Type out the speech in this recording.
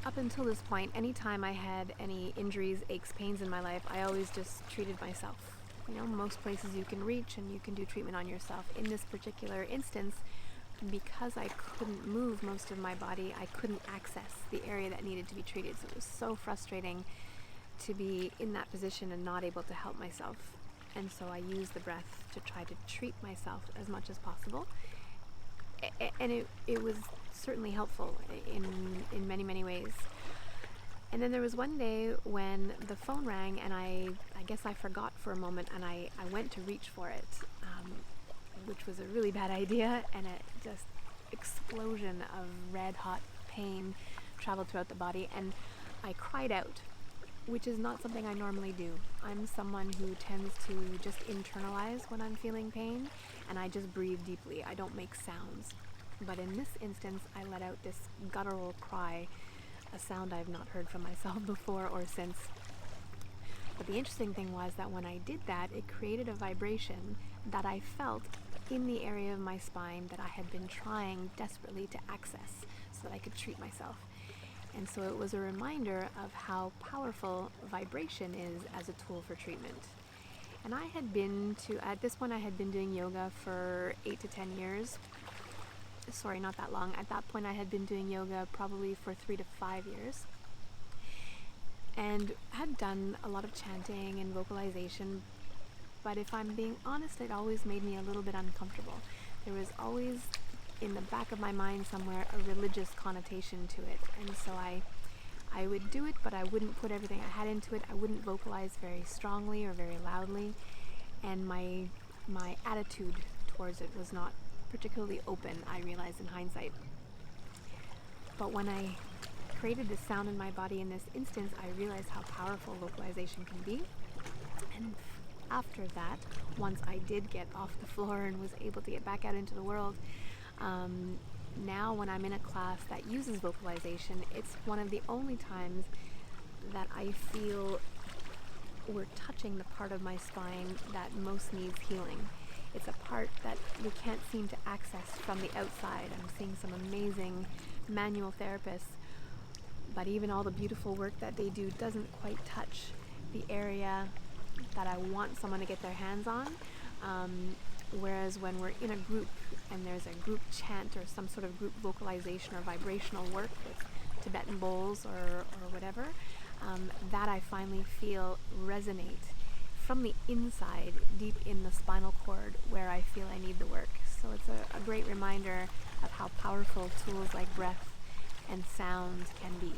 up until this point, anytime I had any injuries, aches, pains in my life, I always just treated myself. You know, most places you can reach and you can do treatment on yourself. In this particular instance, because I couldn't move most of my body, I couldn't access the area that needed to be treated. So it was so frustrating to be in that position and not able to help myself. And so I used the breath to try to treat myself as much as possible. And it was certainly helpful in many, many ways. And then there was one day when the phone rang and I guess I forgot for a moment, and I went to reach for it, which was a really bad idea, and a just explosion of red hot pain traveled throughout the body, and I cried out, which is not something I normally do. I'm someone who tends to just internalize when I'm feeling pain, and I just breathe deeply. I don't make sounds. But in this instance, I let out this guttural cry, a sound I've not heard from myself before or since. But the interesting thing was that when I did that, it created a vibration that I felt in the area of my spine that I had been trying desperately to access so that I could treat myself. And so it was a reminder of how powerful vibration is as a tool for treatment. And at this point I had been doing yoga for 8 to 10 years. Sorry, not that long. At that point I had been doing yoga probably for 3 to 5 years. And had done a lot of chanting and vocalization, but if I'm being honest, it always made me a little bit uncomfortable. There was always in the back of my mind somewhere a religious connotation to it, and so I would do it, but I wouldn't put everything I had into it. I wouldn't vocalize very strongly or very loudly, and my attitude towards it was not particularly open, I realize in hindsight. But when I created this sound in my body in this instance, I realized how powerful vocalization can be. And after that, once I did get off the floor and was able to get back out into the world, now when I'm in a class that uses vocalization, it's one of the only times that I feel we're touching the part of my spine that most needs healing. It's a part that we can't seem to access from the outside. I'm seeing some amazing manual therapists, but even all the beautiful work that they do doesn't quite touch the area that I want someone to get their hands on. Whereas when we're in a group and there's a group chant or some sort of group vocalization or vibrational work with Tibetan bowls or whatever, that I finally feel resonate from the inside, deep in the spinal cord where I feel I need the work. So it's a great reminder of how powerful tools like breath and sound can be.